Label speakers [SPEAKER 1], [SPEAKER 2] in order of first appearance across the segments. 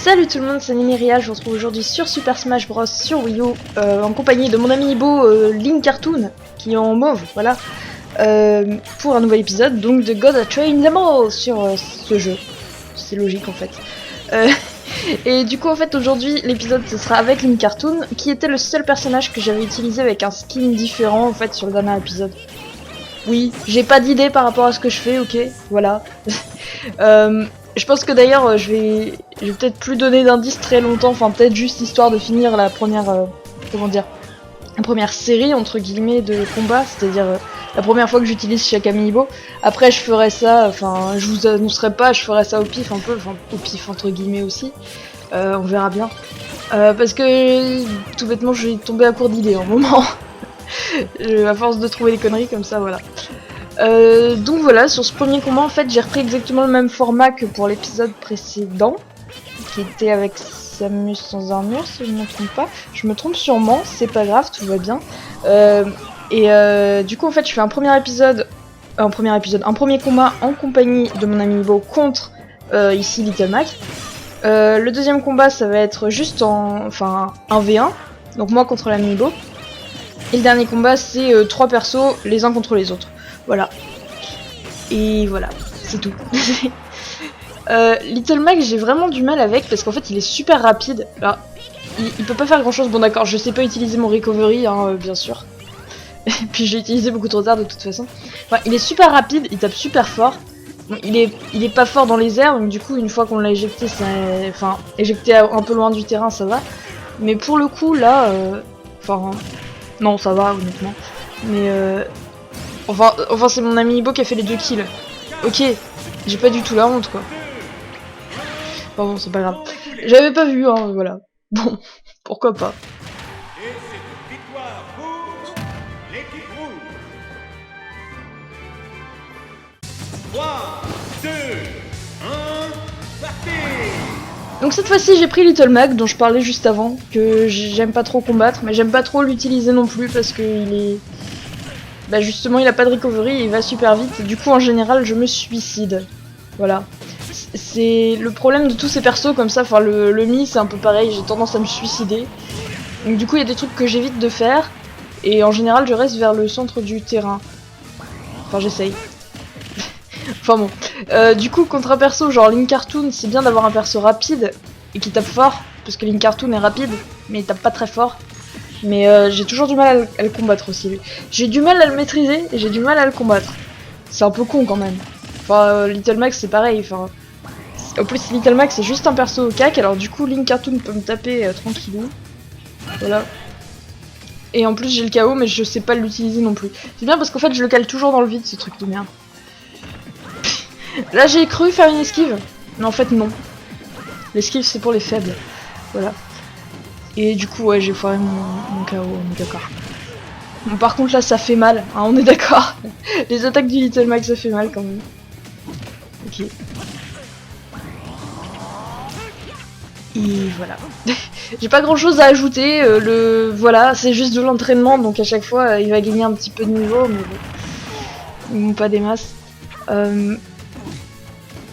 [SPEAKER 1] Salut tout le monde, c'est Nemiria, je vous retrouve aujourd'hui sur Super Smash Bros sur Wii U en compagnie de mon ami Ibo Link Cartoon, qui est en mauve, voilà, pour un nouvel épisode donc de God of Train Them All sur ce jeu. C'est logique en fait. Et du coup en fait aujourd'hui l'épisode ce sera avec Link Cartoon, qui était le seul personnage que j'avais utilisé avec un skin différent en fait sur le dernier épisode. Oui, j'ai pas d'idée par rapport à ce que je fais, ok, voilà. Je pense que d'ailleurs je vais peut-être plus donner d'indices très longtemps, enfin peut-être juste histoire de finir la première, la première série entre guillemets de combat, c'est-à-dire la première fois que j'utilise chaque amiibo. Après je ferai ça, enfin je vous annoncerai pas, je ferai ça au pif un peu, enfin au pif entre guillemets aussi, on verra bien. Parce que tout bêtement je vais tomber à court d'idées en moment, à force de trouver des conneries comme ça, voilà. Donc voilà, sur ce premier combat en fait j'ai repris exactement le même format que pour l'épisode précédent, qui était avec Samus sans armure si je ne me trompe pas. Je me trompe sûrement, c'est pas grave, tout va bien. Du coup en fait je fais un premier combat en compagnie de mon ami Ibo contre ici Little Mac. Le deuxième combat ça va être juste un V1, donc moi contre l'ami Ibo. Et le dernier combat c'est 3 persos les uns contre les autres. Voilà. Et voilà, c'est tout. Little Mac, j'ai vraiment du mal avec parce qu'en fait il est super rapide. Alors, il peut pas faire grand chose. Bon d'accord, je sais pas utiliser mon recovery, hein, bien sûr. Et puis j'ai utilisé beaucoup trop tard de toute façon. Enfin, il est super rapide, il tape super fort. Bon, il est pas fort dans les airs, donc du coup une fois qu'on l'a éjecté, éjecté un peu loin du terrain, ça va. Mais pour le coup là, non ça va honnêtement. Mais Enfin c'est mon ami Ibo qui a fait les 2 kills. Ok, j'ai pas du tout la honte quoi. Enfin bon, c'est pas grave. J'avais pas vu, hein, voilà. Bon, pourquoi pas.
[SPEAKER 2] Et c'est une victoire pour l'équipe rouge. 3, 2, 1, partez!
[SPEAKER 1] Donc cette fois-ci j'ai pris Little Mac dont je parlais juste avant, que j'aime pas trop combattre, mais j'aime pas trop l'utiliser non plus parce que il est... Bah justement il a pas de recovery, il va super vite, et du coup en général je me suicide. Voilà. C'est le problème de tous ces persos comme ça, enfin le Mi c'est un peu pareil, j'ai tendance à me suicider. Donc du coup il y a des trucs que j'évite de faire, et en général je reste vers le centre du terrain. Enfin j'essaye. Enfin bon. Du coup contre un perso genre Link Cartoon, c'est bien d'avoir un perso rapide et qui tape fort, parce que Link Cartoon est rapide, mais il tape pas très fort. Mais j'ai toujours du mal à le combattre aussi lui. J'ai du mal à le maîtriser et j'ai du mal à le combattre. C'est un peu con quand même. Enfin Little Mac c'est pareil, enfin... En plus Little Mac c'est juste un perso au cac, alors du coup Link Cartoon peut me taper tranquillou. Voilà. Et en plus j'ai le KO mais je sais pas l'utiliser non plus. C'est bien parce qu'en fait je le cale toujours dans le vide, ce truc de merde. Là j'ai cru faire une esquive, mais en fait non. L'esquive c'est pour les faibles. Voilà. Et du coup ouais j'ai foiré mon KO, on est d'accord. Bon, par contre là ça fait mal, hein, on est d'accord. Les attaques du Little Mac ça fait mal quand même. Ok. Et voilà. J'ai pas grand chose à ajouter, voilà, c'est juste de l'entraînement, donc à chaque fois il va gagner un petit peu de niveau, mais bon, pas des masses.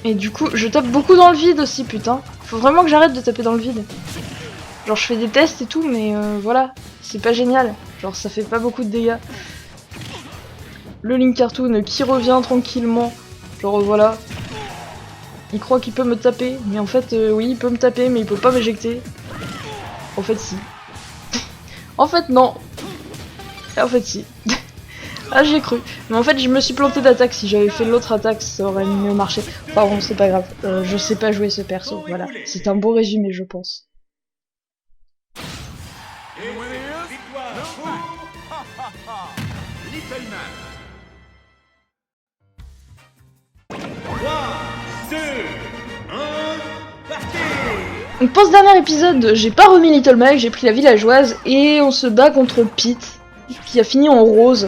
[SPEAKER 1] Et du coup je tape beaucoup dans le vide aussi, putain. Faut vraiment que j'arrête de taper dans le vide. Genre je fais des tests et tout, mais voilà, c'est pas génial. Genre ça fait pas beaucoup de dégâts. Le Link Cartoon qui revient tranquillement, genre voilà. Il croit qu'il peut me taper, mais en fait oui il peut me taper mais il peut pas m'éjecter. En fait si. En fait non. En fait si. Ah j'y ai cru. Mais en fait je me suis planté d'attaque, si j'avais fait l'autre attaque ça aurait mieux marché. Enfin bon c'est pas grave, je sais pas jouer ce perso, voilà. C'est un beau résumé je pense.
[SPEAKER 2] Et c'est une victoire pour Little Mac. 3, 2, 1, partez!
[SPEAKER 1] Donc pour ce dernier épisode, j'ai pas remis Little Mac, j'ai pris la villageoise et on se bat contre Pete, qui a fini en rose.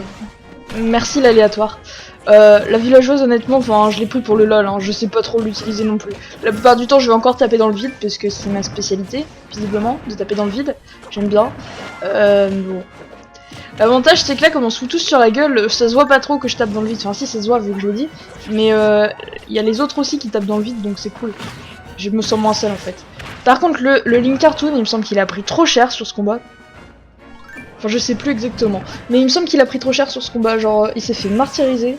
[SPEAKER 1] Merci l'aléatoire. La villageoise honnêtement, enfin je l'ai pris pour le lol, hein, je sais pas trop l'utiliser non plus. La plupart du temps je vais encore taper dans le vide, parce que c'est ma spécialité, visiblement, de taper dans le vide. J'aime bien. Bon. L'avantage c'est que là comme on se fout tous sur la gueule, ça se voit pas trop que je tape dans le vide, enfin si ça se voit vu que je le dis. Mais y a les autres aussi qui tapent dans le vide, donc c'est cool. Je me sens moins seul en fait. Par contre, le Link Cartoon, il me semble qu'il a pris trop cher sur ce combat. Enfin, je sais plus exactement. Mais il me semble qu'il a pris trop cher sur ce combat. Genre, il s'est fait martyriser.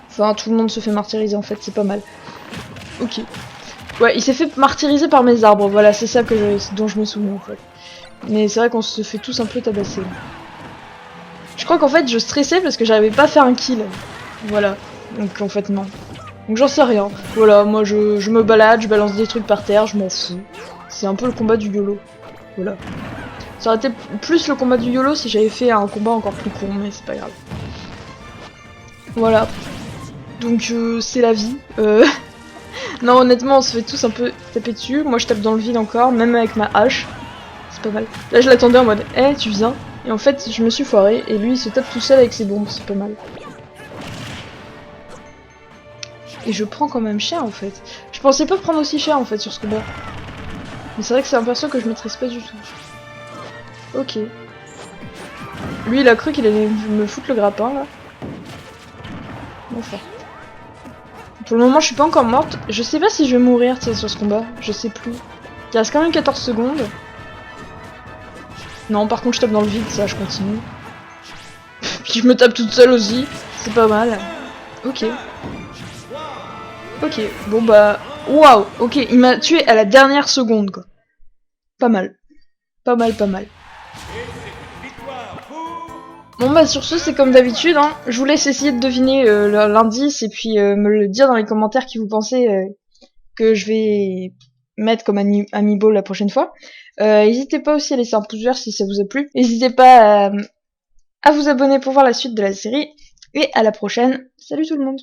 [SPEAKER 1] Enfin, tout le monde se fait martyriser, en fait, c'est pas mal. Ok. Ouais, il s'est fait martyriser par mes arbres. Voilà, c'est ça dont je me souviens, en fait. Mais c'est vrai qu'on se fait tous un peu tabasser. Je crois qu'en fait, je stressais parce que j'arrivais pas à faire un kill. Voilà. Donc, en fait, non. Donc, j'en sais rien. Voilà, moi, je me balade, je balance des trucs par terre, je m'en fous. C'est un peu le combat du YOLO. Voilà. Ça aurait été plus le combat du YOLO si j'avais fait un combat encore plus con, mais c'est pas grave. Voilà. Donc, c'est la vie. Non, honnêtement, on se fait tous un peu taper dessus. Moi, je tape dans le vide encore, même avec ma hache. C'est pas mal. Là, je l'attendais en mode, eh, tu viens. Et en fait, je me suis foiré, et lui, il se tape tout seul avec ses bombes, c'est pas mal. Et je prends quand même cher, en fait. Je pensais pas prendre aussi cher, en fait, sur ce combat. Mais c'est vrai que c'est un perso que je maîtrise pas du tout. Ok. Lui, il a cru qu'il allait me foutre le grappin, là. Enfin. Pour le moment, je suis pas encore morte. Je sais pas si je vais mourir, tu sais, sur ce combat. Je sais plus. Il reste quand même 14 secondes. Non, par contre, je tape dans le vide, ça, je continue. Puis je me tape toute seule aussi. C'est pas mal. Ok. Ok, bon bah... Waouh, ok, il m'a tué à la dernière seconde, quoi. Pas mal. Pas mal, pas mal. Bon bah sur ce, c'est comme d'habitude, hein. Je vous laisse essayer de deviner l'indice et puis me le dire dans les commentaires qui vous pensez que je vais mettre comme amiibo la prochaine fois. N'hésitez pas aussi à laisser un pouce vert si ça vous a plu. N'hésitez pas à vous abonner pour voir la suite de la série. Et à la prochaine. Salut tout le monde!